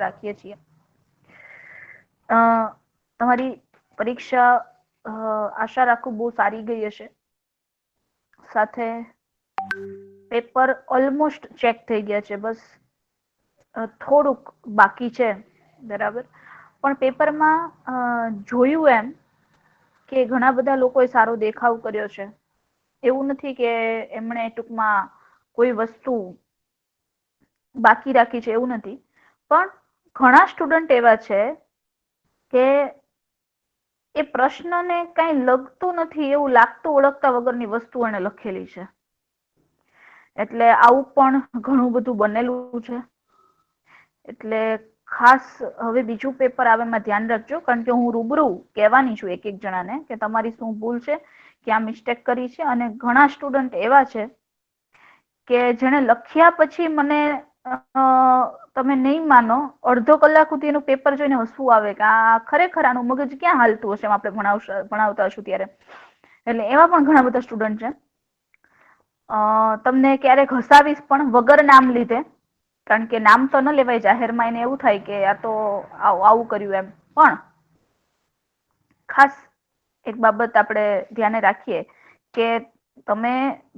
રાખીએ છીએ. તમારી પરીક્ષા આશા રાખું બહુ સારી ગઈ હશે. સાથે પેપર ઓલમોસ્ટ ચેક થઈ ગયા છે, બસ થોડુંક બાકી છે, બરાબર. પણ પેપરમાં જોયું એમ કે ઘણા બધા લોકોએ સારો દેખાવ કર્યો છે. એવું નથી કે એમણે ટૂંકમાં કોઈ વસ્તુ બાકી રાખી છે, એવું નથી. પણ ઘણા સ્ટુડન્ટ એવા છે કે એ પ્રશ્નને કઈ લગતું નથી એવું લાગતું ઓળખતા વગરની વસ્તુ એને લખેલી છે. એટલે આવું પણ ઘણું બધું બનેલું છે. એટલે ખાસ હવે બીજું પેપર આવે એમાં ધ્યાન રાખજો, કારણ કે હું રૂબરૂ કહેવાની છું એક એક જણાને કે તમારી શું ભૂલ છે, ક્યાં મિસ્ટેક કરી છે. અને ઘણા સ્ટુડન્ટ એવા છે કે જેને લખ્યા પછી મને તમે નહીં માનો, અડધો કલાક સુધી એનું પેપર જોઈને હસવું આવે કે આ ખરેખર આનું મગજ ક્યાં હાલતું હશે આપણે ભણાવતા હશું ત્યારે. એટલે એવા પણ ઘણા બધા સ્ટુડન્ટ છે. તમને ક્યારેક હસાવીશ પણ વગર નામ લીધે, કારણ કે નામ તો ન લેવાય જાહેરમાં. એને એવું થાય કે આ તો આવું કર્યું એમ. પણ ખાસ એક બાબત આપણે ધ્યાને રાખીએ કે તમે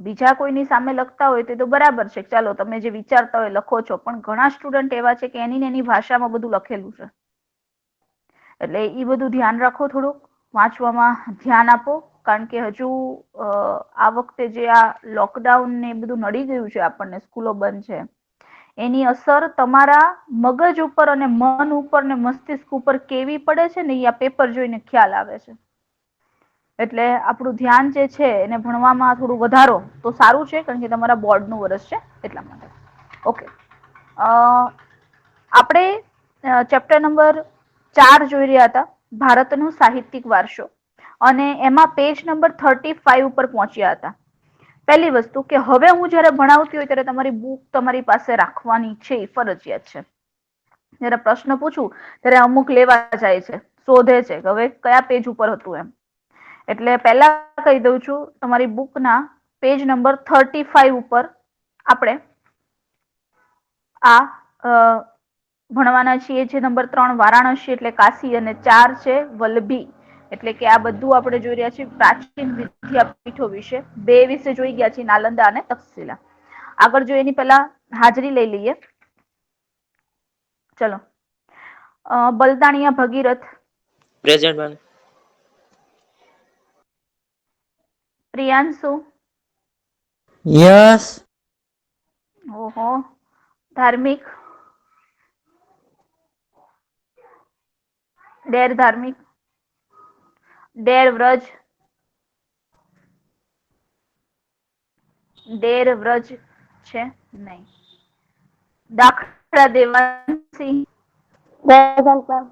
બીજા કોઈની સામે લખતા હોય તો બરાબર છે, ચાલો તમે જે વિચારતા હોય લખો છો. પણ ઘણા સ્ટુડન્ટ એવા છે કે એની ને એની ભાષામાં બધું લખેલું છે. એટલે એ બધું ધ્યાન રાખો, થોડુંક વાંચવામાં ધ્યાન આપો. કારણ કે હજુ આ વખતે જે આ લોકડાઉન ને એ બધું નડી ગયું છે આપણને, સ્કૂલો બંધ છે, એની અસર તમારા મગજ ઉપર અને મન ઉપર ને મસ્તિષ્ક ઉપર કેવી પડે છે ને એ આ પેપર જોઈને ખ્યાલ આવે છે. એટલે આપણું ધ્યાન જે છે એને ભણવામાં થોડું વધારો તો સારું છે, કારણ કે તમારા બોર્ડનું વર્ષ છે એટલા માટે. ઓકે, આપણે ચેપ્ટર નંબર 4 જોઈ રહ્યા હતા, ભારતનો સાહિત્યિક વારસો. અને એમાં પેજ નંબર 35 ઉપર પહોંચ્યા હતા. પહેલી વસ્તુ કે હવે હું જયારે ભણાવતી હોય ત્યારે તમારી બુક તમારી પાસે રાખવાની છે, એ ફરજિયાત છે. જયારે પ્રશ્ન પૂછું ત્યારે અમુક લેવા જાય છે, શોધે છે કે હવે કયા પેજ ઉપર હતું એમ. એટલે પહેલા કહી દઉં છું, તમારી બુક ના પેજ નંબર 35 ઉપર આપણે ભણવાના છીએ. જે નંબર 3 વારાણસી એટલે કાશી, અને 4 છે વલ્લભી. એટલે કે આ બધું આપણે જોઈ રહ્યા છીએ પ્રાચીન વિદ્યાપીઠો વિશે. 2 વિશે જોઈ ગયા છીએ, નાલંદા અને તક્ષશિલા. આગળ જોઈએ એની પહેલા હાજરી લઈ લઈએ. ચલો, Baldaniya Bhagirath. Present ma'am. Priyanshu. Yes. ઓહો. ધાર્મિક. ડેર ધાર્મિક. ડેર વ્રજ. ડેર વ્રજ છે નહીં. દાખલા Devanshi. Present ma'am.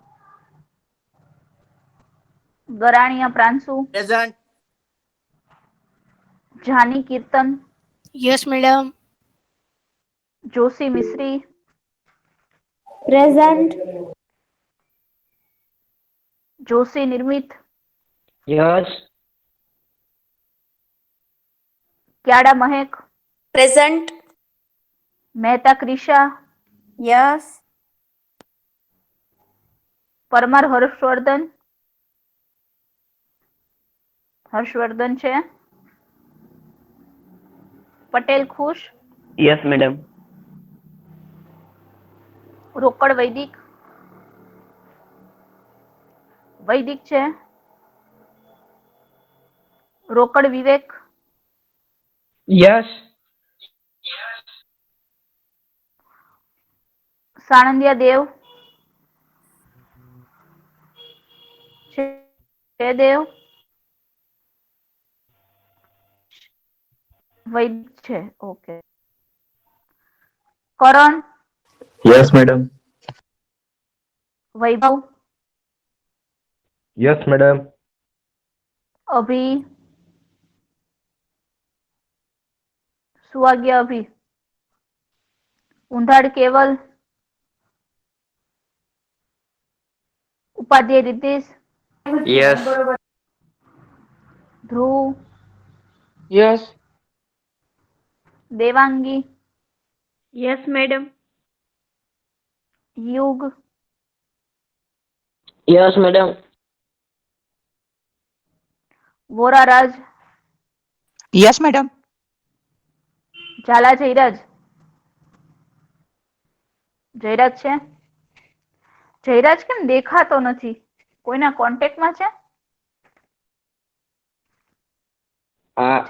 Garaniya Pranshu. Present. Jani Kirtan. Yes madam. Joshi Mishri. Present. Joshi Nirmit. Yes. Kyada Mahek. Present. Mehta Krisha. Yes. Parmar Harshvardhan. Harshvardhan છે. પટેલ ખુશ. Yes madam. રોકડ વૈદિક. વૈદિક છે. રોકડ વિવેક. યસ. સાણંદિયા દેવ. છે દેવ. વૈદિક છે. Okay. Karan. Yes madam. Vaibhav. Yes madam. Abhi. Suvagya Abhi. Undhad Keval. Upadhyay Ritesh. Yes. Dhruv. Yes. Devangi. Yes madam. Yug, Yes, madam. Voraraj, Yes, madam. Zala Jayraj. Jayraj છે? જયરાજ કેમ દેખાતો નથી? કોઈના કોન્ટેક્ટમાં છે?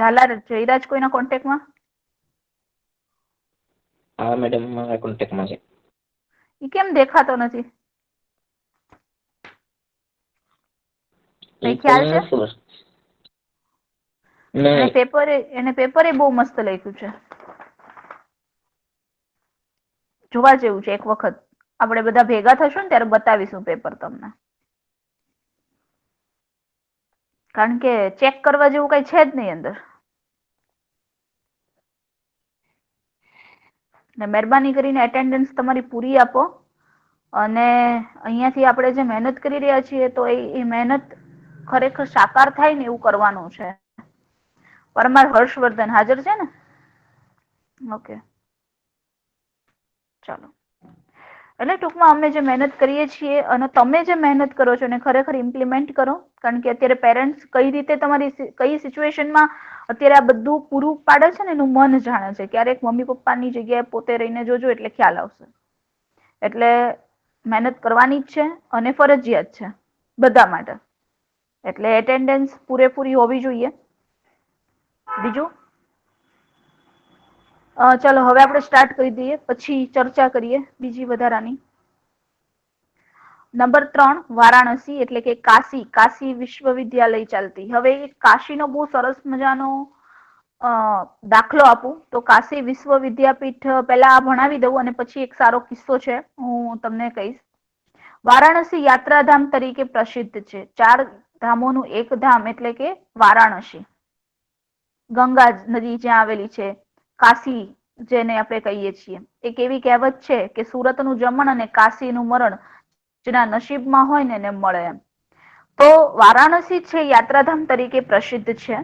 ઝાલા જયરાજ કોઈના કોન્ટેક્ટમાં? હા મેડમ, મારા કોન્ટેક્ટમાં છે. ઈ કેમ દેખાતો નથી? કઈ ખ્યાલ છે? એને પેપરે બહુ મસ્ત લખ્યું છે. જોવા જેવું છે. એક વખત આપણે બધા ભેગા થશું ને ત્યારે બતાવીશું પેપર તમને. કારણ કે ચેક કરવા જેવું કઈ છે જ નહીં અંદર. ને મહેરબાની કરીને એટેન્ડન્સ તમારી પૂરી આપો અને અહીંયાથી આપણે જે મહેનત કરી રહ્યા છીએ તો એ મહેનત ખરેખર સાકાર થાય ને એવું કરવાનું છે. પરમાર હર્ષવર્ધન હાજર છે ને? ઓકે, ચાલો. એટલે ટૂંકમાં અમે જે મહેનત કરીએ છીએ અને તમે જે મહેનત કરો છો એને ખરેખર ઇમ્પ્લિમેન્ટ કરો. કારણ કે અત્યારે પેરેન્ટ્સ કઈ રીતે તમારી કઈ સિચ્યુએશનમાં અત્યારે આ બધું પૂરું પાડે છે ને એનું મન જાણે છે. ક્યારેક મમ્મી પપ્પાની જગ્યાએ પોતે રહીને જોજો એટલે ખ્યાલ આવશે. એટલે મહેનત કરવાની જ છે અને ફરજિયાત છે બધા માટે. એટલે એટેન્ડન્સ પૂરેપૂરી હોવી જોઈએ. બીજું ચલો હવે આપણે સ્ટાર્ટ કરી દઈએ, પછી ચર્ચા કરીએ બીજી વધારાની. નંબર 3, વારાણસી એટલે કે કાશી. કાશી વિશ્વવિદ્યાલય ચાલતી. હવે કાશીનો બહુ સરસ મજાનો દાખલો આપું તો કાશી વિશ્વવિદ્યાપીઠ પહેલા ભણાવી દઉં અને પછી એક સારો કિસ્સો છે હું તમને કહીશ. વારાણસી યાત્રાધામ તરીકે પ્રસિદ્ધ છે. 4 ધામોનું એક ધામ એટલે કે વારાણસી. ગંગા નદી જ્યાં આવેલી છે. કાશી જેને આપણે કહીએ છીએ. એક એવી કહેવત છે કે સુરતનું જમણ અને કાશીનું મરણ જેના નસીબમાં હોય ને એને મળે એમ. તો વારાણસી છે યાત્રાધામ તરીકે પ્રસિદ્ધ છે.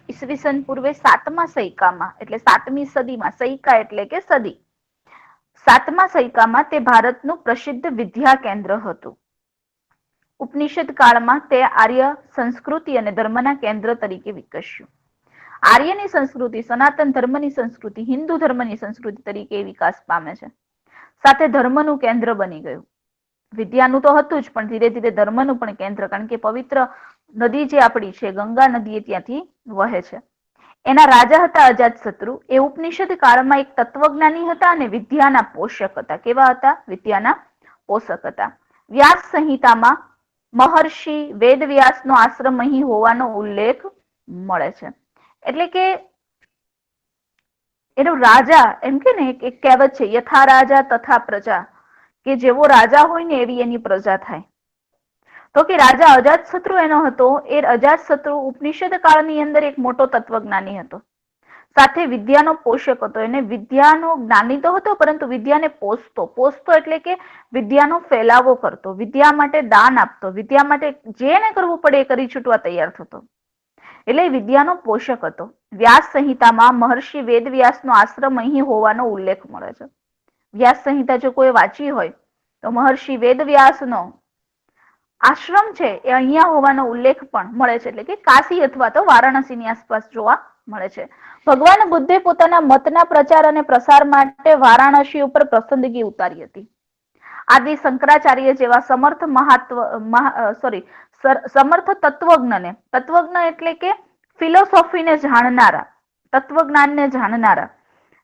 ઈસવીસન પૂર્વે 7મા સૈકામાં એટલે 7મી સદીમાં, સૈકા એટલે કે સદી, 7મા સૈકામાં તે ભારતનું પ્રસિદ્ધ વિદ્યા કેન્દ્ર હતું. ઉપનિષદ કાળમાં તે આર્ય સંસ્કૃતિ અને ધર્મના કેન્દ્ર તરીકે વિકસ્યું. આર્યની સંસ્કૃતિ, સનાતન ધર્મની સંસ્કૃતિ, હિન્દુ ધર્મની સંસ્કૃતિ તરીકે વિકાસ પામે છે. સાથે ધર્મનું કેન્દ્ર બની ગયું. વિદ્યાનું તો હતું જ, પણ ધીરે ધીરે ધર્મનું પણ કેન્દ્ર. કારણ કે પવિત્ર નદી જે આપણી છે ગંગા નદી એ ત્યાંથી વહે છે. એના રાજા હતા અજાતશત્રુ. એ ઉપનિષદ કાળમાં એક તત્વજ્ઞાની હતા અને વિદ્યાના પોષક હતા. કેવા હતા? વિદ્યાના પોષક હતા. વ્યાસ સંહિતામાં મહર્ષિ વેદવ્યાસનો આશ્રમ અહીં હોવાનો ઉલ્લેખ મળે છે. એટલે કે એનો રાજા એમ કે ને એક કહેવત છે, યથા રાજા તથા પ્રજા, કે જેવો રાજા હોય ને એવી એની પ્રજા થાય. તો કે રાજા અજાતશત્રુ એનો હતો. એ અજાતશત્રુ ઉપનિષદ કાળની અંદર એક મોટો તત્વજ્ઞાની હતો. સાથે વિદ્યાનો પોષક હતો. એને વિદ્યાનો જ્ઞાની તો હતો પરંતુ વિદ્યાને પોષતો એટલે કે વિદ્યાનો ફેલાવો કરતો, વિદ્યા માટે દાન આપતો, વિદ્યા માટે જેને કરવું પડે એ કરી છૂટવા તૈયાર થતો. એટલે વિદ્યાનો પોષક હતો. વ્યાસ સંહિતામાં મહર્ષિ વેદવ્યાસનો આશ્રમ અહીં હોવાનો ઉલ્લેખ મળે છે. વ્યાસ સંહિતા જો કોઈ વાંચી હોય તો મહર્ષિ વેદવ્યાસનો આશ્રમ છે એ અહીંયા હોવાનો ઉલ્લેખ પણ મળે છે. એટલે કે કાશી અથવા તો વારાણસીની આસપાસ જોવા મળે છે. ભગવાન બુદ્ધે પોતાના મતના પ્રચાર અને પ્રસાર માટે વારાણસી ઉપર પસંદગી ઉતારી હતી. આદિ શંકરાચાર્ય જેવા સમર્થ તત્વજ્ઞને, તત્વજ્ઞ એટલે કે ફિલોસોફીને જાણનારા, તત્વજ્ઞાનને જાણનારા,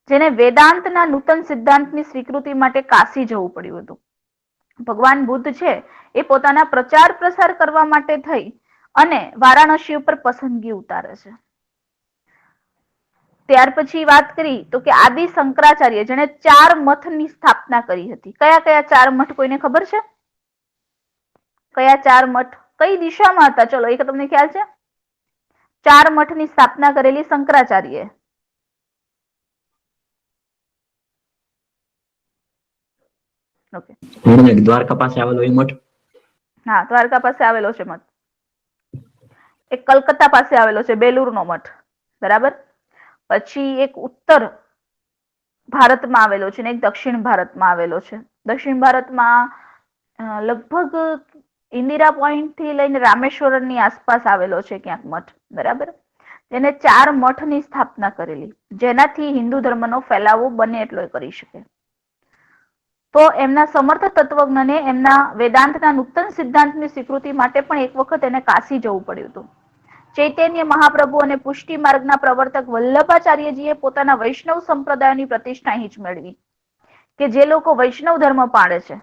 જેને વેદાંતના નૂતન સિદ્ધાંતની સ્વીકૃતિ માટે કાશી જવું પડ્યું હતું. ભગવાન બુદ્ધ છે એ પોતાના પ્રચાર પ્રસાર કરવા માટે થઈ અને વારાણસી ઉપર પસંદગી ઉતારે છે. ત્યાર પછી વાત કરી તો કે આદિ શંકરાચાર્ય જેને 4 મઠની સ્થાપના કરી હતી. કયા કયા 4 મઠ કોઈને ખબર છે? કયા 4 મઠ કઈ દિશામાં હતા? ચલો એક તમને ખ્યાલ છે? 4 મઠની સ્થાપના કરેલી શંકરાચાર્યએ. ઓકે, દ્વારકા પાસે આવેલો એ મઠ. હા, દ્વારકા પાસે આવેલો છે મઠ. એક કલકત્તા પાસે આવેલો છે બેલુરનો મઠ, બરાબર. પછી એક ઉત્તર ભારતમાં આવેલો છે ને એક દક્ષિણ ભારતમાં આવેલો છે. દક્ષિણ ભારતમાં લગભગ ઇન્દિરા પોઈન્ટ થી લઈને રામેશ્વરમની આસપાસ આવેલો છે ક્યાંક મઠ, બરાબર. તેને 4 મઠની સ્થાપના કરેલી, જેનાથી હિન્દુ ધર્મનો ફેલાવો બને એટલો કરી શકે. તો એમના સમર્થ તત્વજ્ઞને એમના વેદાંતના નૂતન સિદ્ધાંતની સ્વીકૃતિ માટે પણ એક વખત એને કાશી જવું પડ્યું હતું. ચૈતન્ય મહાપ્રભુ અને પુષ્ટિ માર્ગના પ્રવર્તક વલ્લભાચાર્યજીએ પોતાના વૈષ્ણવ સંપ્રદાયની પ્રતિષ્ઠા અહીં જ મેળવી, કે જે લોકો વૈષ્ણવ ધર્મ પાળે છે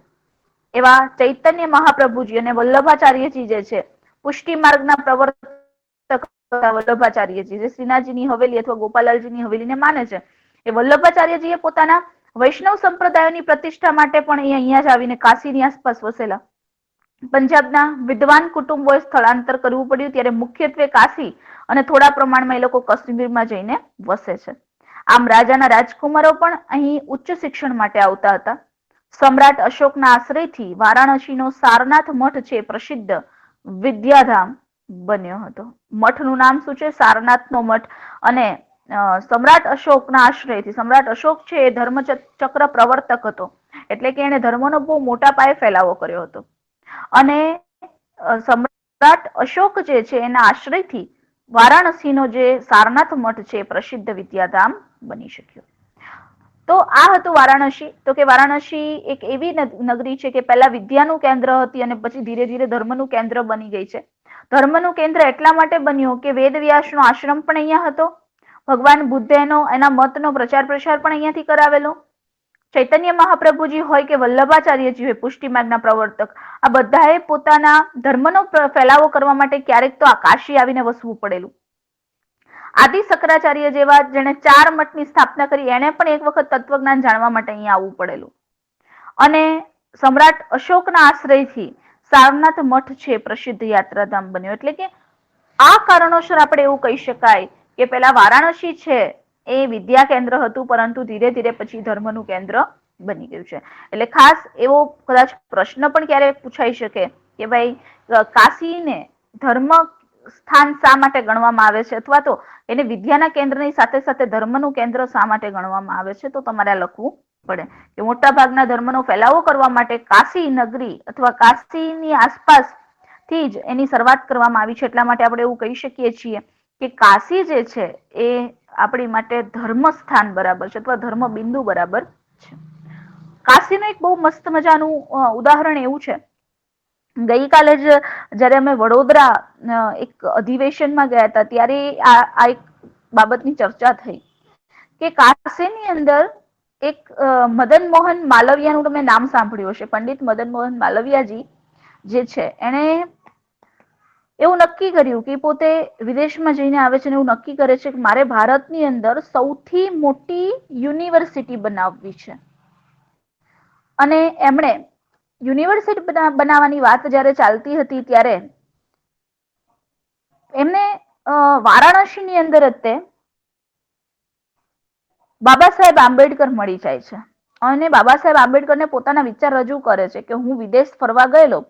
એવા ચૈતન્ય મહાપ્રભુજી અને વલ્લભાચાર્યજી જે છે, પુષ્ટિ માર્ગના પ્રવર્તક વલ્લભાચાર્યજી જે શ્રીનાથજીની હવેલી અથવા ગોપાલાલજીની હવેલીને માને છે, એ વલ્લભાચાર્યજીએ પોતાના વૈષ્ણવ સંપ્રદાયોની પ્રતિષ્ઠા માટે પણ અહીંયા જ આવીને કાશીની આસપાસ વસેલા. પંજાબના વિદ્વાન કુટુંબોએ સ્થળાંતર કરવું પડ્યું, ત્યારે મુખ્યત્વે કાશી અને થોડા પ્રમાણમાં એ લોકો કાશ્મીરમાં જઈને વસે છે. આમ રાજાના રાજકુમારો પણ અહીં ઉચ્ચ શિક્ષણ માટે આવતા હતા. સમ્રાટ અશોકના આશ્રયથી વારાણસીનો સારનાથ મઠ છે પ્રસિદ્ધ વિદ્યાધામ બન્યો હતો. મઠનું નામ શું છે? સારનાથનો મઠ. અને સમ્રાટ અશોકના આશ્રયથી, સમ્રાટ અશોક છે એ ધર્મચક્ર પ્રવર્તક હતો, એટલે કે એને ધર્મનો બહુ મોટા પાયે ફેલાવો કર્યો હતો. અને સમ્રાટ અશોક જે છે એના આશ્રયથી વારાણસીનો જે સારનાથ મઠ છે પ્રસિદ્ધ વિદ્યાધામ બની શક્યો. તો આ હતું વારાણસી. તો કે વારાણસી એક એવી નગરી છે કે પહેલા વિદ્યાનું કેન્દ્ર હતી અને પછી ધીરે ધીરે ધર્મનું કેન્દ્ર બની ગઈ છે. ધર્મનું કેન્દ્ર એટલા માટે બન્યું કે વેદવ્યાસનો આશ્રમ પણ અહીંયા હતો, ભગવાન બુદ્ધનો એના મતનો પ્રચાર પ્રસાર પણ અહીંયાથી કરાવેલો. ચૈતન્ય મહાપ્રભુજી હોય કે વલ્લભાચાર્યજી હોય, પુષ્ટિ માર્ગના પ્રવર્તક, આ બધાએ પોતાના ધર્મનો ફેલાવો કરવા માટે ક્યારેક તો આ કાશી આવીને વસવું પડેલું. આદિ શંકરાચાર્ય જેવા જેને 4 મઠની સ્થાપના કરી, એને પણ એક વખત તત્વજ્ઞાન જાણવા માટે અહીંયા આવવું પડેલું. અને સમ્રાટ અશોકના આશ્રયથી સારનાથ મઠ છે પ્રસિદ્ધ યાત્રાધામ બન્યો. એટલે કે આ કારણોસર આપણે એવું કહી શકાય કે પેલા વારાણસી છે એ વિદ્યા કેન્દ્ર હતું, પરંતુ ધીરે ધીરે પછી ધર્મનું કેન્દ્ર બની ગયું છે. એટલે ખાસ એવો કદાચ પ્રશ્ન પણ ક્યારેક પૂછાઈ શકે કે ભાઈ કાશીને ધર્મ સ્થાન શા માટે ગણવામાં આવે છે, અથવા તો એને વિદ્યાના કેન્દ્રની સાથે સાથે ધર્મનું કેન્દ્ર શા માટે ગણવામાં આવે છે. તો તમારે આ લખવું પડે કે મોટા ભાગના ધર્મનો ફેલાવો કરવા માટે કાશી નગરી અથવા કાશીની આસપાસ થી જ એની શરૂઆત કરવામાં આવી છે. એટલા માટે આપણે એવું કહી શકીએ છીએ કે કાશી જે છે એ આપણી માટે ધર્મ સ્થાન બરાબર છે અથવા ધર્મ બિંદુ બરાબર છે. કાશીનું એક બહુ મસ્ત મજાનું ઉદાહરણ એવું છે, ગઈકાલે જ જયારે અમે વડોદરા એક અધિવેશનમાં ગયા હતા ત્યારે આ એક બાબતની ચર્ચા થઈ કે કાશીની અંદર એક મદન મોહન માલવિયાનું તમે નામ સાંભળ્યું હશે. પંડિત મદન મોહન માલવિયાજી જે છે એને એવું નક્કી કર્યું કે પોતે વિદેશમાં જઈને આવે છે અને એવું નક્કી કરે છે કે મારે ભારતની અંદર સૌથી મોટી યુનિવર્સિટી બનાવવી છે. અને એમણે યુનિવર્સિટી બનાવવાની વાત જ્યારે ચાલતી હતી ત્યારે એમને વારાણસીની અંદર જ તે બાબા સાહેબ આંબેડકર મળી જાય છે અને બાબા સાહેબ આંબેડકરને પોતાના વિચાર રજૂ કરે છે કે હું વિદેશ ફરવા ગયેલો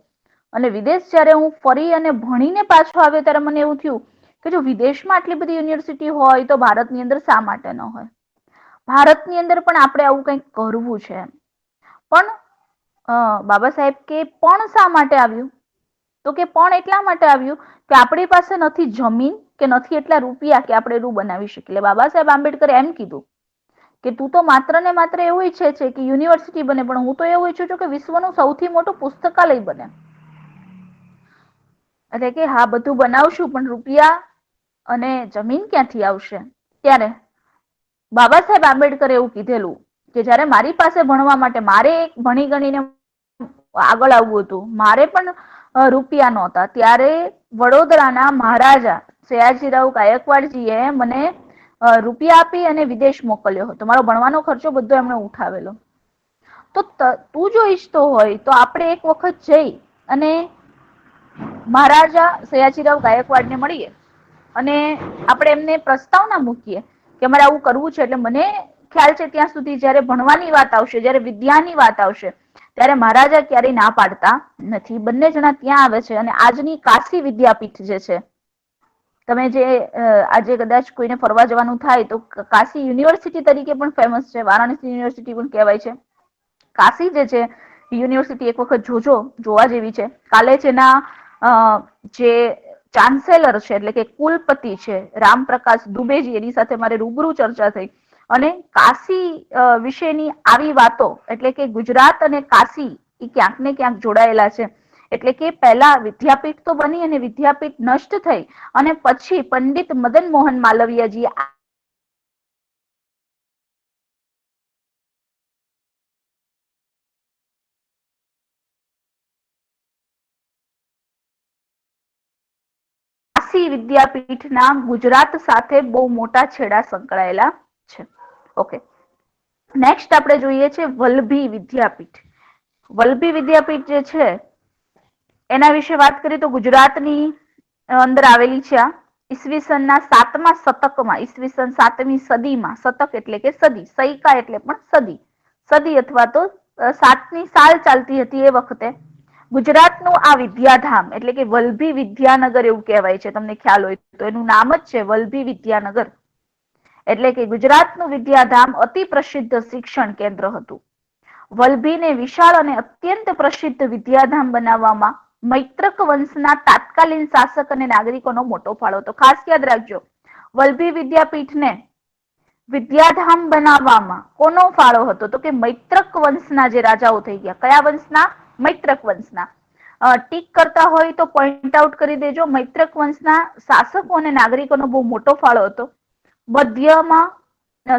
અને વિદેશ જ્યારે હું ફરી અને ભણીને પાછો આવ્યો ત્યારે મને એવું થયું કે જો વિદેશમાં આટલી બધી યુનિવર્સિટી હોય તો ભારતની અંદર શા માટે ન હોય. ભારતની અંદર પણ આપણે આવું કંઈક કરવું છે. પણ બાબા સાહેબ કે પણ શા માટે આવ્યું? તો કે પણ એટલા માટે આવ્યું કે આપણી પાસે નથી જમીન કે નથી એટલા રૂપિયા કે આપણે એવું બનાવી શકીએ. એટલે બાબા સાહેબ આંબેડકરે એમ કીધું કે તું તો માત્ર ને માત્ર એવું ઈચ્છે છે કે યુનિવર્સિટી બને, પણ હું તો એવું ઈચ્છું છું કે વિશ્વનું સૌથી મોટું પુસ્તકાલય બને. એટલે કે હા બધું બનાવશું પણ રૂપિયા અને જમીન ક્યાંથી આવશે? ત્યારે બાબા સાહેબ આંબેડકરે એવું કીધેલું કે જયારે મારી પાસે ભણવા માટે મારે એક ભણી ગણીને આગળ આવવું હતું, મારે પણ રૂપિયા નહોતા, ત્યારે વડોદરાના મહારાજા સયાજીરાવ ગાયકવાડજીએ મને રૂપિયા આપી અને વિદેશ મોકલ્યો હતો. મારો ભણવાનો ખર્ચો બધો એમણે ઉઠાવેલો. તો તું જો ઈચ્છતો હોય તો આપણે એક વખત જઈ અને મહારાજા સયાજીરાવ ગાયકવાડને મળીએ અને આપણે એમને પ્રસ્તાવના મૂકીએ કે અમારે આવું કરવું છે. એટલે મને ખ્યાલ છે ત્યાં સુધી જયારે ભણવાની વાત આવશે, જયારે વિદ્યાની વાત આવશે, ત્યારે મહારાજા ક્યારેય ના પાડતા નથી. બંને જણા ત્યાં આવે છે અને આજની કાશી વિદ્યાપીઠ જે છે, તમે જે આજે કદાચ કોઈને ફરવા જવાનું થાય તો કાશી યુનિવર્સિટી તરીકે પણ ફેમસ છે, વારાણસી યુનિવર્સિટી પણ કહેવાય છે. કાશી જે છે યુનિવર્સિટી એક વખત જોવા જેવી છે. કાલે જ એના જે ચાન્સેલર છે એટલે કે કુલપતિ છે રામપ્રકાશ દુબેજી, એની સાથે મારે રૂબરૂ ચર્ચા થઈ અને કાશી વિશેની આવી વાતો એટલે કે ગુજરાત અને કાશી એ ક્યાંક ને ક્યાંક જોડાયેલા છે. એટલે કે પહેલા વિદ્યાપીઠ તો બની અને વિદ્યાપીઠ નષ્ટ થઈ અને પછી પંડિત મદન મોહન માલવીયાજી કાશી વિદ્યાપીઠના ગુજરાત સાથે બહુ મોટા છેડા સંકળાયેલા છે. ઓકે, નેક્સ્ટ આપણે જોઈએ છે વલ્લભી વિદ્યાપીઠ. વલ્લભી વિદ્યાપીઠ જે છે એના વિશે વાત કરીએ તો ગુજરાતની અંદર આવેલી છે. આ ઈસવીસનના 7મા શતકમાં, ઈસવીસન 7મી સદીમાં, શતક એટલે કે સદી, સૈકા એટલે પણ સદી, સદી અથવા તો 7ની સાલ ચાલતી હતી એ વખતે ગુજરાતનું આ વિદ્યાધામ એટલે કે વલ્લભી વિદ્યાનગર એવું કહેવાય છે. તમને ખ્યાલ હોય તો એનું નામ જ છે વલ્લભી વિદ્યાનગર. એટલે કે ગુજરાતનું વિદ્યાધામ અતિ પ્રસિદ્ધ શિક્ષણ કેન્દ્ર હતું. વલ્લભીને વિશાળ અને અત્યંત પ્રસિદ્ધ વિદ્યાધામ બનાવવામાં મૈત્રક વંશના તાત્કાલીન શાસક અને નાગરિકોનો મોટો ફાળો હતો. ખાસ યાદ રાખજો, વલ્લભી વિદ્યાપીઠને વિદ્યાધામ બનાવવામાં કોનો ફાળો હતો? તો કે મૈત્રક વંશના જે રાજાઓ થઈ ગયા. કયા વંશના? મૈત્રક વંશના. ટીક કરતા હોય તો પોઈન્ટ આઉટ કરી દેજો. મૈત્રક વંશના શાસકો અને નાગરિકોનો બહુ મોટો ફાળો હતો. મધ્યમાં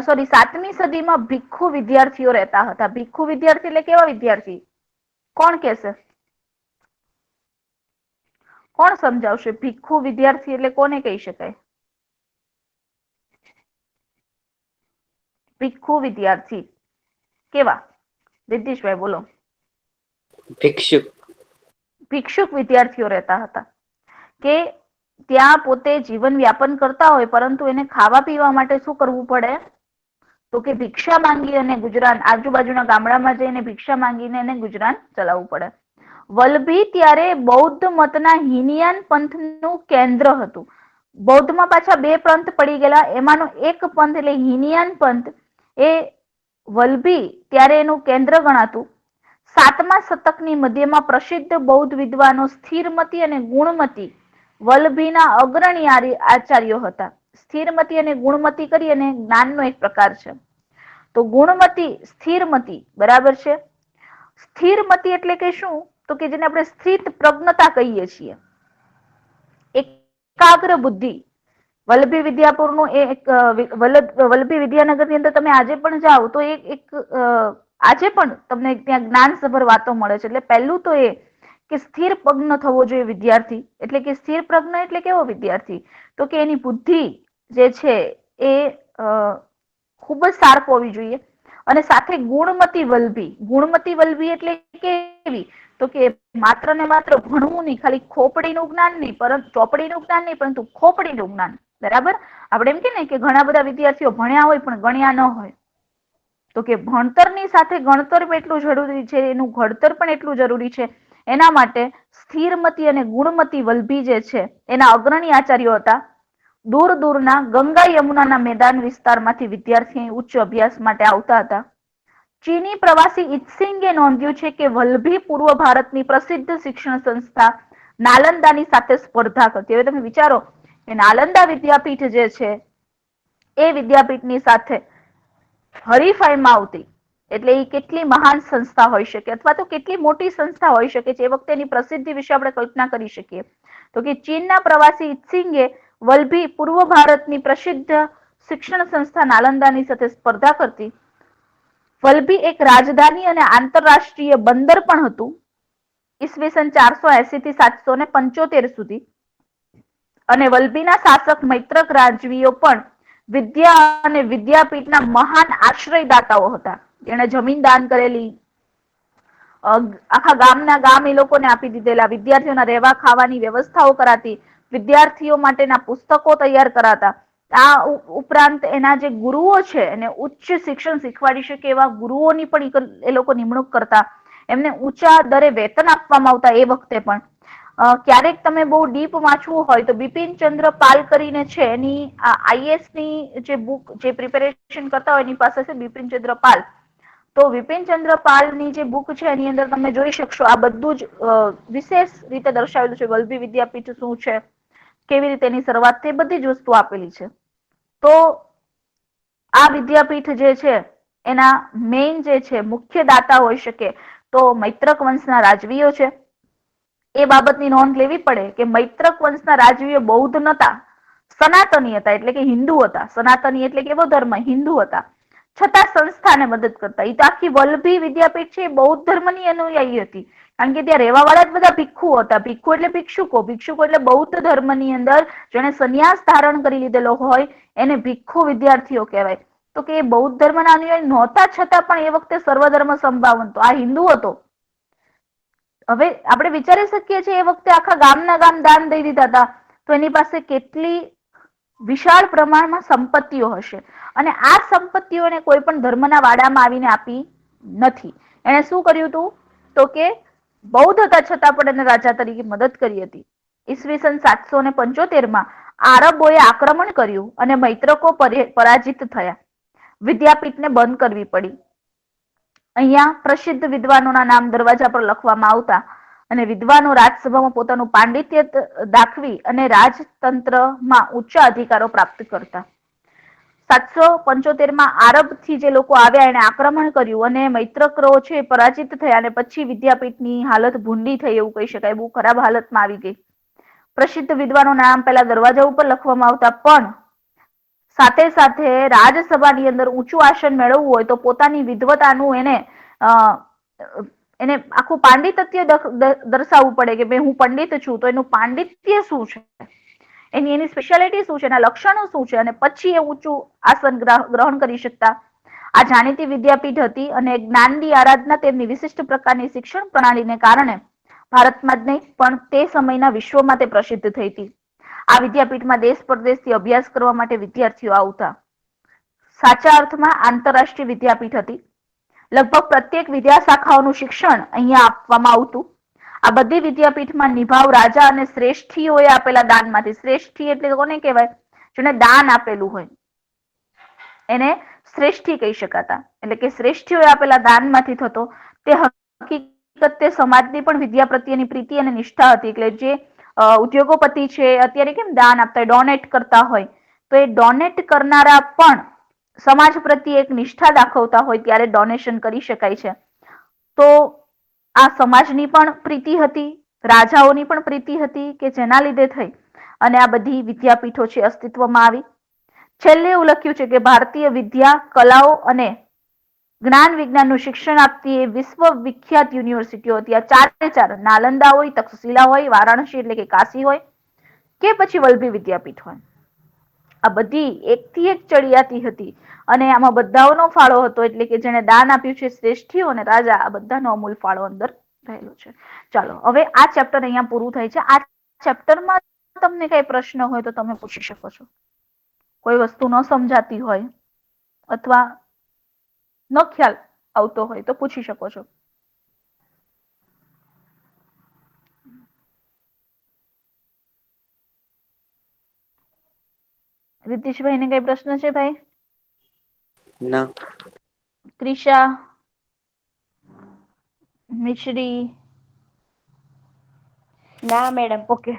7મી સદીમાં ભિક્ષુ વિદ્યાર્થીઓ રહેતા હતા. ભિક્ષુ વિદ્યાર્થી એટલે કેવા વિદ્યાર્થી? કોણ કહેશે? કોણ સમજાવશે? ભિક્ષુ વિદ્યાર્થી એટલે કોને કહી શકાય? ભિક્ષુ વિદ્યાર્થી કેવા? રિદ્ધિશભાઈ બોલો. ભિક્ષુક. ભિક્ષુક વિદ્યાર્થીઓ રહેતા હતા કે ત્યાં પોતે જીવન વ્યાપન કરતા હોય પરંતુ એને ખાવા પીવા માટે શું કરવું પડે? તો કે ભિક્ષા માંગી અને ગુજરાન, આજુબાજુના ગામડામાં જઈને ભિક્ષા માંગીને એને ગુજરાન ચલાવવું પડે. વલ્લભી ત્યારે બૌદ્ધ મતના હીનયાન પંથનું કેન્દ્ર હતું. બૌદ્ધમાં પાછા 2 પંથ પડી ગયેલા, એમાંનો એક પંથ એટલે હીનયાન પંથ એ વલ્લભી ત્યારે એનું કેન્દ્ર ગણાતું. 7મા શતકની મધ્યમાં પ્રસિદ્ધ બૌદ્ધ વિદ્વાનો સ્થિરમતી અને ગુણમતી વલ્લભીના અગ્રણી આચાર્યો હતા. સ્થિરમતી અને ગુણમતી કરી અને જ્ઞાનનો એક પ્રકાર છે. તો ગુણમતી, સ્થિરમતી, બરાબર છે. સ્થિરમતી એટલે કે શું? તો કે જેને આપણે સ્થિત પ્રજ્ઞતા કહીએ છીએ, એકાગ્ર બુદ્ધિ. વલ્લભી વિદ્યાપુરનું વલ્લભી વિદ્યાનગરની અંદર તમે આજે પણ જાઓ તો આજે પણ તમને ત્યાં જ્ઞાનસભર વાતો મળે છે. એટલે પહેલું તો એ કે સ્થિર પ્રજ્ઞ થવો જોઈએ વિદ્યાર્થી. એટલે કે સ્થિર પ્રજ્ઞ એટલે કેવો વિદ્યાર્થી? તો કે એની બુદ્ધિ જે છે એ ખૂબ જ શાર્પ હોવી જોઈએ અને સાથે ગુણમતી વલ્લભી. ગુણમતી વલ્લભી એટલે કેવી? તો કે માત્ર ને માત્ર ભણવું નહીં, ખાલી ખોપડીનું જ્ઞાન નહીં, પરંતુ ચોપડીનું જ્ઞાન નહીં, પરંતુ ખોપડીનું જ્ઞાન. બરાબર? આપણે એમ કે ને કે ઘણા બધા વિદ્યાર્થીઓ ભણ્યા હોય પણ ગણ્યા ન હોય. તો કે ભણતરની સાથે ગણતર પણ એટલું જરૂરી છે, એનું ઘડતર પણ એટલું જરૂરી છે. એના માટે સ્થિરમતી અને ગુણમતી વલ્લભી જે છે એના અગ્રણી આચાર્યો હતા. દૂર દૂરના ગંગા યમુનાના મેદાન વિસ્તારમાંથી વિદ્યાર્થી ઉચ્ચ અભ્યાસ માટે આવતા હતા. ચીની પ્રવાસી ઇત્સિંગે નોંધ્યું છે કે વલ્લભી પૂર્વ ભારતની પ્રસિદ્ધ શિક્ષણ સંસ્થા નાલંદાની સાથે સ્પર્ધા કરતી. હવે તમે વિચારો કે નાલંદા વિદ્યાપીઠ જે છે એ વિદ્યાપીઠની સાથે હરીફાઈમાં આવતી એટલે એ કેટલી મહાન સંસ્થા હોઈ શકે અથવા તો કેટલી મોટી સંસ્થા હોઈ શકે છે. એ વખતે એની પ્રસિદ્ધિ વિશે આપણે કલ્પના કરી શકીએ. તો કે ચીનના પ્રવાસી ઇત્સિંગે વલ્લભી પૂર્વ ભારતની પ્રસિદ્ધ શિક્ષણ સંસ્થા નાલંદાની સાથે સ્પર્ધા કરતી. વલ્લભી એક રાજધાની અને આંતરરાષ્ટ્રીય બંદર પણ હતું ઈસવીસન 480 થી 775 સુધી. અને વલ્લભીના શાસક મૈત્રક રાજવીઓ પણ વિદ્યા અને વિદ્યાપીઠના મહાન આશ્રયદાતાઓ હતા. જેણે જમીન દાન કરેલી, આખા ગામ એ લોકોને આપી દીધેલા, વિદ્યાર્થીઓના રહેવા ખાવાની વ્યવસ્થાઓ કરાતી, વિદ્યાર્થીઓ માટેના પુસ્તકો તૈયાર કરાતા. આ ઉપરાંત એના જે ગુરુઓ છે એને ઉચ્ચ શિક્ષણ શીખવાડી શકે એવા ગુરુઓની પણ એ લોકો નિમણૂક કરતા. એમને ઊંચા દરે વેતન આપવામાં આવતા એ વખતે પણ. ક્યારેક તમે બહુ ડીપ વાંચવું હોય તો બિપિનચંદ્ર પાલ કરીને છે, એની આઈએએસ ની જે બુક જે પ્રિપેરેશન કરતા હોય એની પાસે છે બિપિનચંદ્ર પાલ. તો વિપિનચંદ્ર પાલની જે બુક છે એની અંદર તમે જોઈ શકશો આ બધું જ વિશેષ રીતે દર્શાવેલું છે. વલ્લભી વિદ્યાપીઠ શું છે, કેવી રીતે એની શરૂઆત થઈ, બધી જ વસ્તુ આપેલી છે. તો આ વિદ્યાપીઠ જે છે એના મેઇન જે છે મુખ્ય દાતા હોઈ શકે તો મૈત્રક વંશના રાજવીઓ છે. એ બાબતની નોંધ લેવી પડે કે મૈત્રક વંશના રાજવીઓ બૌદ્ધ નતા, સનાતની હતા, એટલે કે હિન્દુ હતા. સનાતની એટલે કેવો ધર્મ? હિન્દુ હતા. છતાં સંસ્થાને મદદ કરતા. એ તો આખી વલ્લભી વિદ્યાપીઠ છે બૌદ્ધ ધર્મની અનુયાયી હતી, કારણ કે ત્યાં રહેવા વાળા જ બધા ભિક્ષુઓ હતા. ભિક્ષુ એટલે ભિક્ષુકો, ભિક્ષુકો એટલે બૌદ્ધ ધર્મની અંદર જેને સંન્યાસ ધારણ કરી લીધેલો હોય એને ભિક્ષુ વિદ્યાર્થીઓ કહેવાય. તો કે એ બૌદ્ધ ધર્મના અનુયાયી નહોતા, છતાં પણ એ વખતે સર્વધર્મ સંભાવન. તો આ હિન્દુ હતો. હવે આપણે વિચારી શકીએ છીએ એ વખતે આખા ગામના ગામ દાન દઈ દીધા હતા, તો એની પાસે કેટલી વિશાળ પ્રમાણમાં સંપત્તિઓ હશે. અને આ સંપત્તિઓને કોઈ પણ ધર્મના વાડામાં આવીને આપી નથી. એને શું કર્યું હતું? તો કે બૌદ્ધ હતા છતાં પણ એને રાજા તરીકે મદદ કરી હતી. ઈસવીસન 775 આરબોએ આક્રમણ કર્યું અને મૈત્રકો પરાજિત થયા. વિદ્યાપીઠને બંધ કરવી પડી. અહીંયા પ્રસિદ્ધ વિદ્વાનોના નામ દરવાજા પર લખવામાં આવતા અને વિદ્વાનો રાજસભામાં પોતાનું પાંડિત્ય દાખવી અને રાજતંત્રમાં ઉચ્ચ અધિકારો પ્રાપ્ત કરતા. 775 આરબથી જે લોકો આવ્યા એને આક્રમણ કર્યું અને મૈત્રકો છે પરાજિત થયા અને પછી વિદ્યાપીઠની હાલત ભૂંડી થઈ એવું કહી શકાય. બહુ ખરાબ હાલતમાં આવી ગઈ. પ્રસિદ્ધ વિદ્વાનોના નામ પહેલા દરવાજા ઉપર લખવામાં આવતા, પણ સાથે સાથે રાજસભાની અંદર ઊંચું આસન મેળવવું હોય તો પોતાની વિદ્વતાનું એને આખું પાંડિત્ય દર્શાવવું પડે કે ભાઈ હું પંડિત છું. તો એનું પાંડિત્ય શું છે, એની સ્પેશિયાલિટી શું છે, એના લક્ષણો શું છે, અને પછી એ ઊંચું આસન ગ્રહણ કરી શકતા. આ જાણીતી વિદ્યાપીઠ હતી અને જ્ઞાનની આરાધના તેમની વિશિષ્ટ પ્રકારની શિક્ષણ પ્રણાલીને કારણે ભારતમાં જ નહીં પણ તે સમયના વિશ્વમાં તે પ્રસિદ્ધ થઈ હતી. આ વિદ્યાપીઠમાં દેશ પરદેશથી અભ્યાસ કરવા માટે વિદ્યાર્થીઓ આવતા. સાચા અર્થમાં આંતરરાષ્ટ્રીય વિદ્યાપીઠ હતી. લગભગ પ્રત્યેક વિદ્યા શાખાઓનું શિક્ષણ અહીંયા આપવામાં આવતું. આ બધી વિદ્યાપીઠમાં નિભાવ રાજા અને શ્રેષ્ઠીઓએ આપેલા દાનમાંથી, શ્રેષ્ઠી એટલે કોને કહેવાય? જેને દાન આપેલું હોય એને શ્રેષ્ઠી કહી શકાતા. એટલે કે શ્રેષ્ઠીઓએ આપેલા દાનમાંથી થતો. તે હકીકત તે સમાજની પણ વિદ્યા પ્રત્યેની પ્રીતિ અને નિષ્ઠા હતી. એટલે જે ઉદ્યોગોપતિ છે અત્યારે કેમ દાન આપતા હોય, ડોનેટ કરતા હોય, તો એ ડોનેટ કરનારા પણ સમાજ પ્રત્યે એક નિષ્ઠા દાખવતા હોય ત્યારે ડોનેશન કરી શકાય છે. તો આ સમાજની પણ પ્રીતિ હતી, રાજાઓની પણ પ્રીતિ હતી કે જેના લીધે થઈ અને આ બધી વિદ્યાપીઠો છે અસ્તિત્વમાં આવી. છેલ્લે એવું લખ્યું છે કે ભારતીય વિદ્યા, કલાઓ અને જ્ઞાન વિજ્ઞાનનું શિક્ષણ આપતી એ વિશ્વ વિખ્યાત યુનિવર્સિટીઓ હતી. આ ચારે ચાર, નાલંદા હોય, તક્ષશિલા હોય, વારાણસી એટલે કે કાશી હોય કે પછી વલ્લભી વિદ્યાપીઠ હોય, આ બધી એકથી એક ચડિયાતી હતી અને આમાં બધાનો ફાળો હતો. એટલે કે જેને દાન આપ્યું છે શ્રેષ્ઠીઓ અને રાજા, આ બધાનો અમૂલ ફાળો અંદર રહેલો છે. ચાલો હવે આ ચેપ્ટર અહીંયા પૂરું થાય છે. આ ચેપ્ટરમાં તમને કઈ પ્રશ્ન હોય તો તમે પૂછી શકો છો. કોઈ વસ્તુ ન સમજાતી હોય અથવા ન ખ્યાલ આવતો હોય તો પૂછી શકો છો. રીતિશભાઈ ને કઈ પ્રશ્ન છે ભાઈ? ના. ત્રિષા, મિશ્રી? ના madam. Okay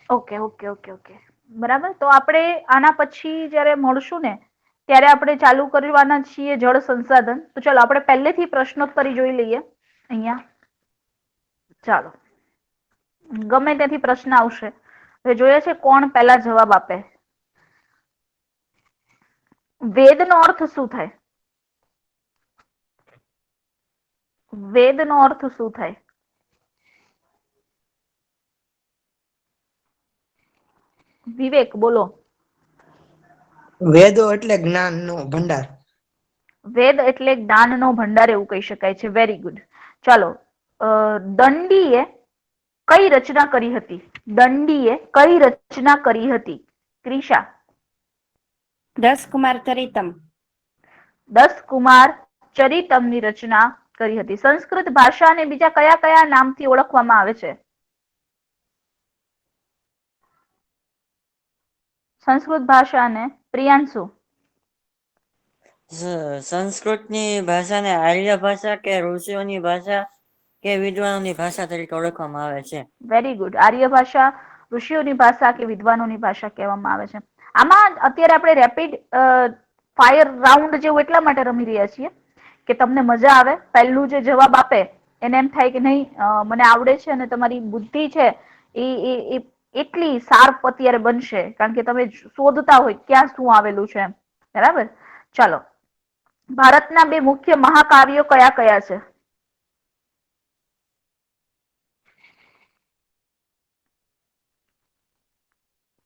okay okay okay okay બરાબર. તો આપણે આના પછી જ્યારે મળશું ને ત્યારે આપણે ચાલુ કરવાના છીએ જળ સંસાધન. તો ચાલો આપણે પહેલેથી પ્રશ્નોત્તરી જોઈ લઈએ અહીંયા. ચાલો, ગમે ત્યાંથી પ્રશ્ન આવશે. હવે જોઈએ છે કોણ પહેલા જવાબ આપે. વેદનો અર્થ શું થાય? વેદનો અર્થ શું થાય? વિવેક બોલો. વેદો એટલે જ્ઞાનનો ભંડાર. વેદ એટલે જ્ઞાનનો ભંડાર એવું કહી શકાય છે. Very good. ચાલો, દંડીએ કઈ રચના કરી હતી? દંડીએ કઈ રચના કરી હતી? ક્રિશા? 10 કુમાર ચરિતમ. 10 કુમાર ચરિતમની રચના કરી હતી. સંસ્કૃત ભાષાને બીજા કયા કયા નામથી ઓળખવામાં આવે છે? સંસ્કૃત ભાષાને પ્રિયાંશુ? સંસ્કૃતની ભાષાને આર્ય ભાષા કે ઋષિઓની ભાષા કે વિદ્વાનોની ભાષા તરીકે ઓળખવામાં આવે છે? Very good. આર્ય ભાષા, ઋષિઓની ભાષા કે વિદ્વાનોની ભાષા કહેવામાં આવે છે. આમાં અત્યારે આપણે રેપિડ ફાયર રાઉન્ડ જેવું એટલા માટે રમી રહ્યા છીએ કે તમને મજા આવે. પહેલું જે જવાબ આપે એને એમ થાય કે નહીં મને આવડે છે, અને તમારી બુદ્ધિ છે એ એટલી શાર્પ અત્યારે બનશે કારણ કે તમે શોધતા હોય ક્યાં શું આવેલું છે. બરાબર. ચાલો, ભારતના બે મુખ્ય મહાકાવ્યો કયા કયા છે?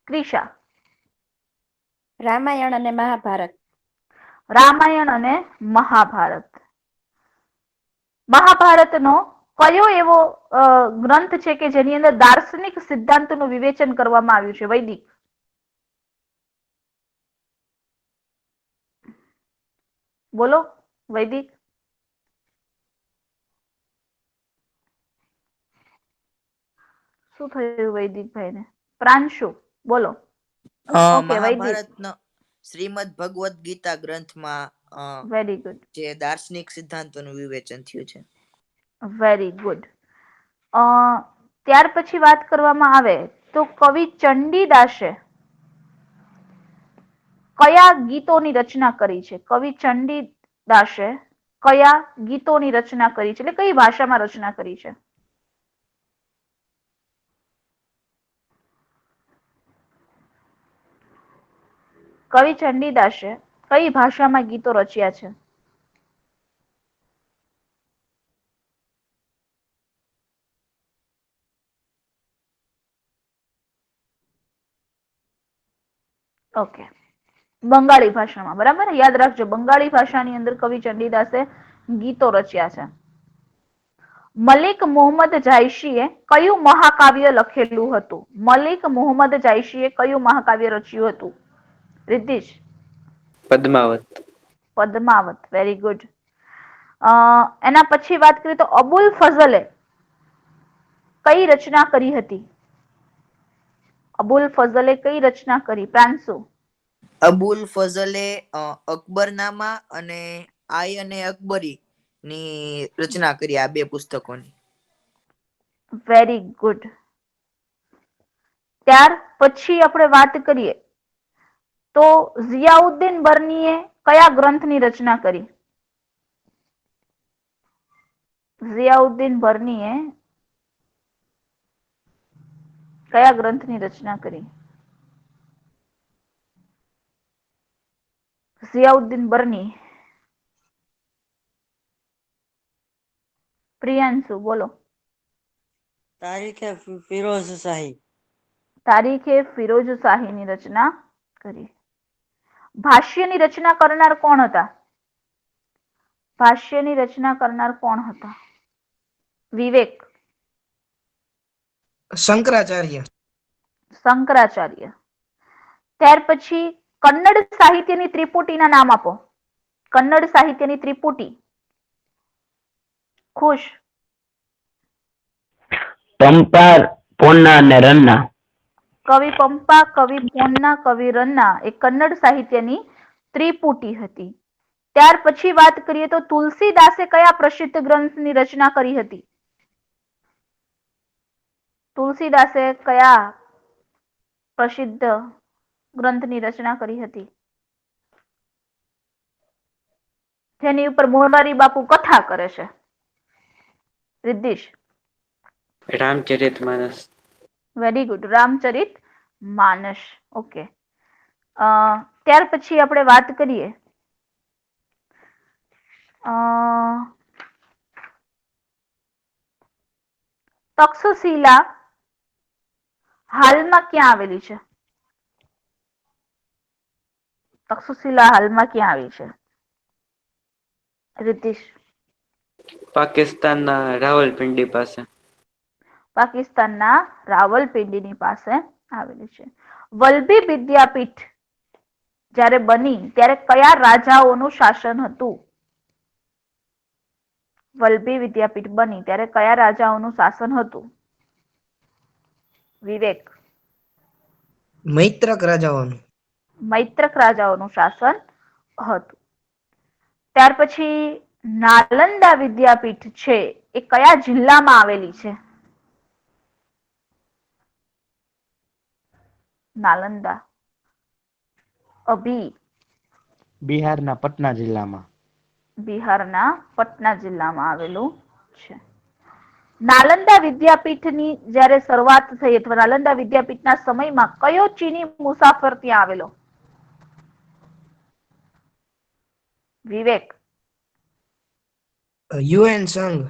ક્રિશા. રામાયણ અને મહાભારત. રામાયણ અને મહાભારત. મહાભારતનો કયો એવો ગ્રંથ છે કે જેની અંદર દાર્શનિક સિદ્ધાંતનું વિવેચન કરવામાં આવ્યું છે? વૈદિક. બોલો. વૈદિક. શું થયું વૈદિક ભાઈને? પ્રાંશુ બોલો. ઓકે, વૈદિક. મહાભારતનો શ્રીમદ ભગવદ ગીતા ગ્રંથમાં વેરી ગુડ. જે દાર્શનિક સિદ્ધાંતોનું વિવેચન થયું છે. Very good. ત્યાર પછી વાત કરવામાં આવે તો કવિ ચંડીદાસે કયા ગીતોની રચના કરી છે? કવિ ચંડીદાસે કયા ગીતોની રચના કરી છે, એટલે કઈ ભાષામાં રચના કરી છે? કવિ ચંડીદાસે કઈ ભાષામાં ગીતો રચ્યા છે? ઓકે, બંગાળી ભાષામાં. બરાબર, યાદ રાખજો, બંગાળી ભાષાની અંદર કવિ ચંડીદાસે ગીતો રચ્યા છે. મલિક મોહમ્મદ જાયશીએ કયું મહાકાવ્ય લખેલું હતું? મલિક મોહમ્મદ જાયશીએ કયું મહાકાવ્ય રચ્યું હતું? રિદ્ધિશ. પદ્માવત. પદ્માવત. Very good. એના પછી વાત કરીએ તો અબુલ ફઝલે કઈ રચના કરી હતી? અબુલ ફઝલે કઈ રચના કરી? પ્રાંશુ. અબુલ ફઝલે અકબરનામા અને આઈ અને અકબરી ની રચના કરી, આ બે પુસ્તકોની. Very good. ત્યાર પછી આપણે વાત કરીએ તો ઝિયાઉદ્દીન બર્નીએ કયા ગ્રંથની રચના કરી? ઝિયાઉદ્દીન બર્નીએ કયા ગ્રંથની રચના કરી? ઝિયાઉદ્દીન બર્ની. પ્રિયાંશુ બોલો. તારીખે ફિરોઝ શાહી. તારીખે ફિરોઝ શાહીની રચના કરી. ભાષ્યની રચના કરનાર કોણ હતા? ભાષ્યની રચના કરનાર કોણ હતા? વિવેક. શંકરાચાર્ય. શંકરાચાર્ય. ત્યાર પછી કન્નડ સાહિત્યની ત્રિપુટીના નામ આપો. કન્નડ સાહિત્યની ત્રિપુટી. ખુશ. પંપા, પોન્ના અને રન્ના. કવિ પંપા, કવિ પોન્ના, કવિ રન્ના એ કન્નડ સાહિત્યની ત્રિપુટી હતી. ત્યાર પછી વાત કરીએ તો તુલસીદાસે કયા પ્રસિદ્ધ ગ્રંથની રચના કરી હતી? તુલસીદાસે કયા પ્રસિદ્ધ ગ્રંથની રચના કરી હતી જેની ઉપર મોરારી બાપુ કથા કરે છે? રિદ્ધિશ. રામચરિત માનસ. Very good. રામચરિત માનસ. ઓકે. ત્યાર પછી આપણે વાત કરીએ તક્ષશિલા હાલમાં ક્યાં આવેલી છે? તક્ષશિલા હાલમાં ક્યાં આવી છે? રિતિશ. પાકિસ્તાનના રાવલપિંડી પાસે. પાકિસ્તાનના રાવલપિંડીની પાસે આવેલી છે. વલ્લભી વિદ્યાપીઠ જ્યારે બની ત્યારે કયા રાજાઓનું શાસન હતું? વલ્લભી વિદ્યાપીઠ બની ત્યારે કયા રાજાઓનું શાસન હતું? વિવેક. મૈત્રક રાજાઓનું. મૈત્રક રાજાઓનું શાસન હતું. ત્યાર પછી નાલંદા વિદ્યાપીઠ છે એ કયા જિલ્લામાં આવેલી છે? નાલંદા. અભી. બિહારના પટના જિલ્લામાં. બિહારના પટના જિલ્લામાં આવેલું છે. નાલંદા વિદ્યાપીઠની જ્યારે શરૂઆત થઈ અથવા નાલંદા વિદ્યાપીઠના સમયમાં કયો ચીની મુસાફર ત્યાં આવેલો? વિવેક. યુએન સંઘ.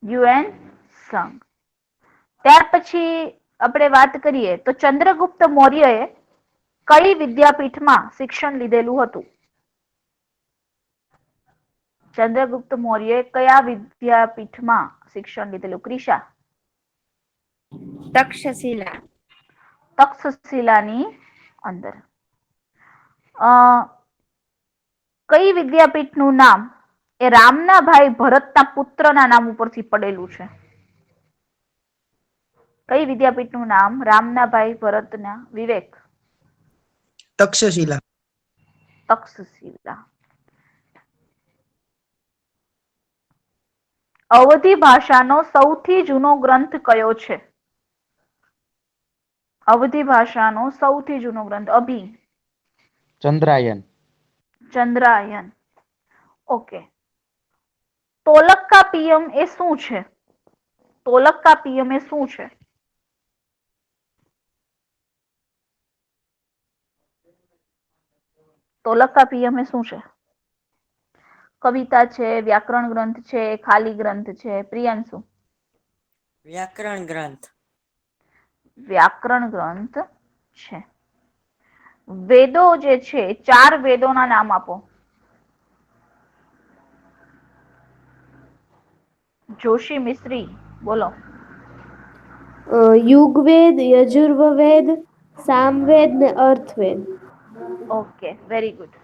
યુએન સંઘ. ત્યાર પછી આપણે વાત કરીએ તો ચંદ્રગુપ્ત મૌર્યએ કઈ વિદ્યાપીઠમાં શિક્ષણ લીધેલું હતું? ચંદ્રગુપ્ત મૌર્યએ કયા વિદ્યાપીઠમાં શિક્ષણ લીધેલું? ક્રિશા. તક્ષશિલા. તક્ષશિલાની અંદર. કઈ વિદ્યાપીઠનું નામ એ રામના ભાઈ ભરતના પુત્રના નામ ઉપરથી પડેલું છે? કઈ વિદ્યાપીઠનું નામ રામના ભાઈ ભરતના? વિવેક. તક્ષશિલા. તક્ષશિલા. અવધી ભાષાનો સૌથી જૂનો ગ્રંથ કયો છે? અવધી ભાષાનો સૌથી જૂનો ગ્રંથ. અભી. ચંદ્રાયન. ચંદ્રાયન. ઓકે. તોલકાપ્પિયમ એ શું છે? તોલકાપ્પિયમ એ શું છે? તોલકાપ્પિયમ એ શું છે? કવિતા છે, વ્યાકરણ ગ્રંથ છે, ખાલી ગ્રંથ છે? પ્રિયાંશુ. વ્યાકરણ ગ્રંથ. વ્યાકરણ ગ્રંથ છે. વેદો જે છે 4 વેદોના નામ આપો. જોશી મિશ્રી બોલો. યુગવેદ, યજુર્વેદ, સામવેદ ને અર્થવેદ. Okay, very good.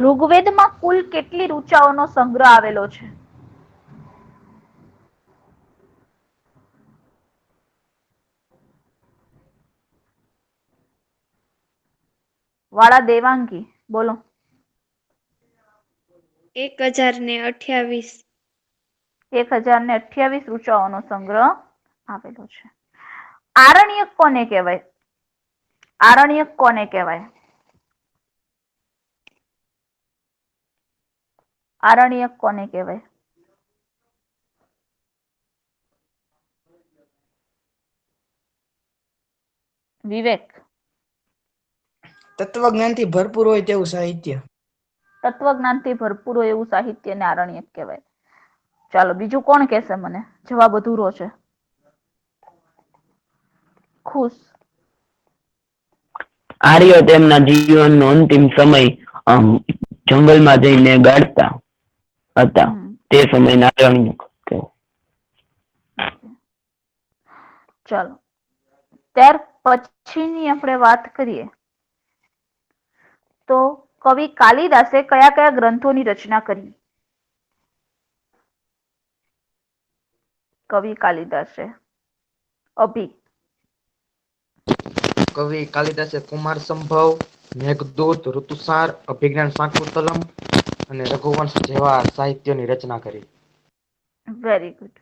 ઋગ્વેદમાં કુલ કેટલી ઋચાઓનો સંગ્રહ આવેલો છે? વાળા દેવાંગી બોલો. 1028. 1028 ઋચાઓનો સંગ્રહ આવેલો છે. આરણ્યક કોને કહેવાય? આરણ્યક કોને કહેવાય? આરણ્યક કોને કહેવાય? વિવેક. તત્વજ્ઞાનથી ભરપૂર હોય તેવું સાહિત્ય. તત્વજ્ઞાનથી ભરપૂર હોય એવું સાહિત્યને આરણ્યક કહેવાય. ચાલો બીજું કોણ કહેશે મને? જવાબ અધૂરો છે. ખુશ. આર્યો તેમના જીવનનો અંતિમ સમય જંગલમાં જઈને ગાળતા હતા. તે સમયને આરણ્યક કહેવાય. ચાલો ત્યાર પછીની આપણે વાત કરીએ તો કવિ કાલિદાસે કયા કયા ગ્રંથોની રચના કરી? કવિ કાલિદાસે. અભી. કવિ કાલિદાસે કુમાર સંભવ, મેઘદૂત, ઋતુસાર, અભિજ્ઞાન શાકુંતલમ અને રઘુવંશ જેવા સાહિત્યની રચના કરી. Very good.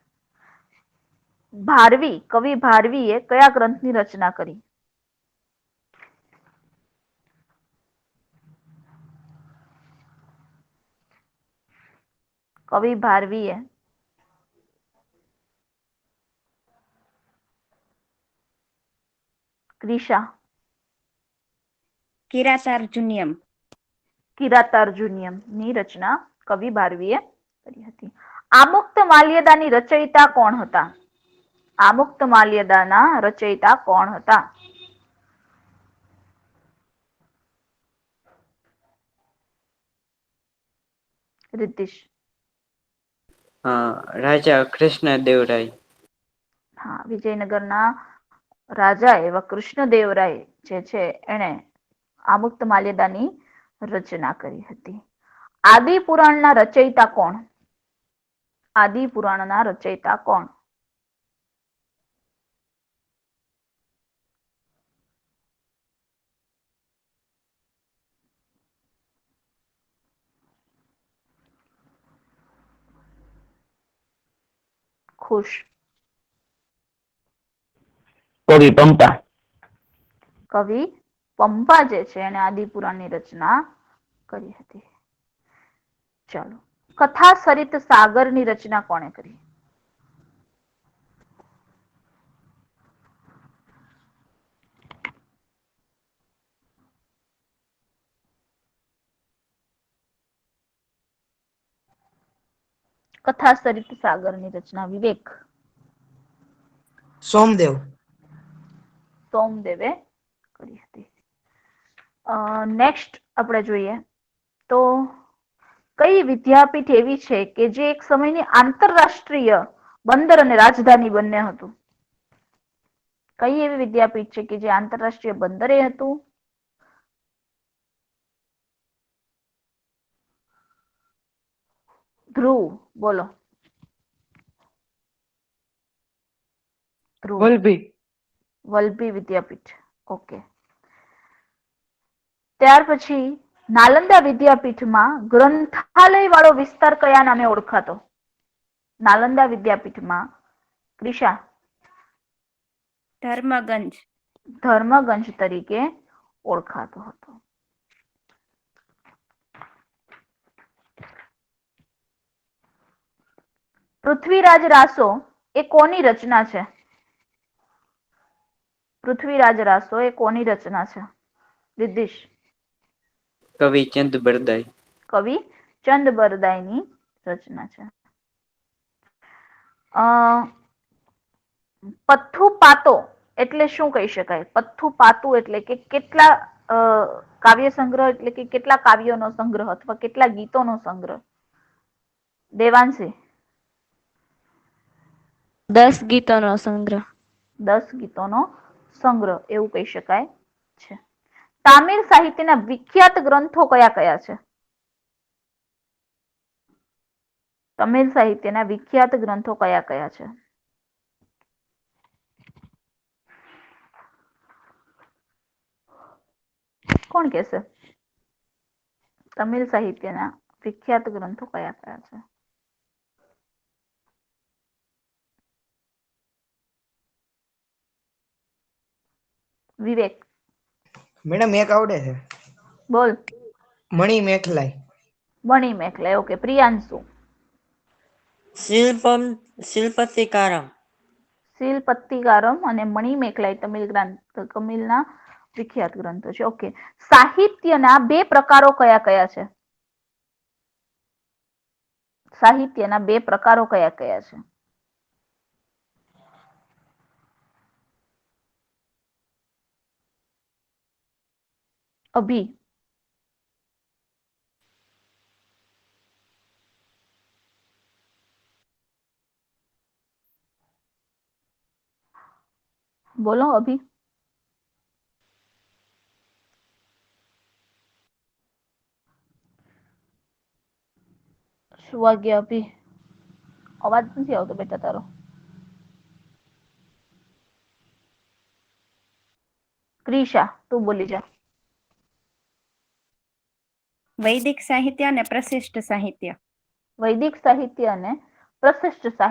ભારવી, કવિ ભારવીએ કયા ગ્રંથની રચના કરી? કવિ ભારવીએ ક્રિશા. કિરાતાર્જુનિયમ. કિરાતાર્જુનિયમ ની રચના કવિ ભારવીએ કરી હતી. આમુક્તમાલ્યદાની રચયિતા કોણ હતા? આમુક્તમાલ્યદાના રચયિતા કોણ હતા? રિદ્ધિશ. રાજા કૃષ્ણદેવરાય. હા, વિજયનગરના રાજા એવા કૃષ્ણદેવરાય જે છે એને આમુક્તમાલ્યદાની રચના કરી હતી. આદિ પુરાણના રચયિતા કોણ? આદિ પુરાણના રચયિતા કોણ? ખુશ. કવિ પંપા. કવિ પંપા જે છે એને આદિપુરાણની રચના કરી હતી. ચાલો, કથા સરિત સાગરની રચના કોણે કરી? કથા સરિત સાગરની રચના વિવેક. સોમદેવ. સોમદેવે કરી હતી. નેક્સ્ટ આપણે જોઈએ તો કઈ વિદ્યાપીઠ એવી છે કે જે એક સમયની આંતરરાષ્ટ્રીય બંદર અને રાજધાની બંને હતું? કઈ એવી વિદ્યાપીઠ છે કે જે આંતરરાષ્ટ્રીય બંદરે હતું? ધ્રુવ બોલો. ધ્રુવ. વલભી. વલભી વિદ્યાપીઠ. ઓકે. ત્યાર પછી નાલંદા વિદ્યાપીઠમાં ગ્રંથાલય વાળો વિસ્તાર કયા નામે ઓળખાતો? નાલંદા વિદ્યાપીઠમાં ક્રિશા ધર્મગંજ. ધર્મગંજ તરીકે ઓળખાતો હતો. પૃથ્વીરાજ રાસો એ કોની રચના છે? પૃથ્વીરાજ રાસો એ કોની રચના છે? રિદ્ધિશ. કવિ ચંદ બરદાઈ. કવિ ચંદ બરદાઈની રચના છે. પથ્થુ પાતો એટલે શું કહી શકાય? પથ્થુ પાતું એટલે કે કેટલા કાવ્ય સંગ્રહ એટલે કે કેટલા કાવ્યોનો સંગ્રહ અથવા કેટલા ગીતોનો સંગ્રહ? દેવાંશી. 10 ગીતોનો સંગ્રહ. 10 ગીતોનો સંગ્રહ એવું કહી શકાય છે. તામિલ સાહિત્યના વિખ્યાત ગ્રંથો કયા કયા છે? તમિલ સાહિત્યના વિખ્યાત ગ્રંથો કયા કયા છે? કોણ કહેશે? તમિલ સાહિત્યના વિખ્યાત ગ્રંથો કયા કયા છે? વિવેક. મેડમ એક આવડે છે. બોલ. મણિ મેખલાઈ. મણિ મેખલાઈ. ઓકે. પ્રિયાંશુ. શિલ્પતિકારમ. શિલપત્તિકારમ અને મણિ મેખલાઈ તમિલના વિખ્યાત ગ્રંથો છે. ઓકે. સાહિત્યના બે પ્રકારો કયા કયા છે? સાહિત્યના બે પ્રકારો કયા કયા છે? અભી. બોલો અભી. શું વાગ્યા અભી? અવાજ નથી આવતો બેટા તારો. ક્રિશા તું બોલી જા. વૈદિક સાહિત્ય અને પ્રશિષ્ટ સાહિત્ય. વૈદિક સાહિત્ય અને પ્રશિષ્ટ સાહિત્ય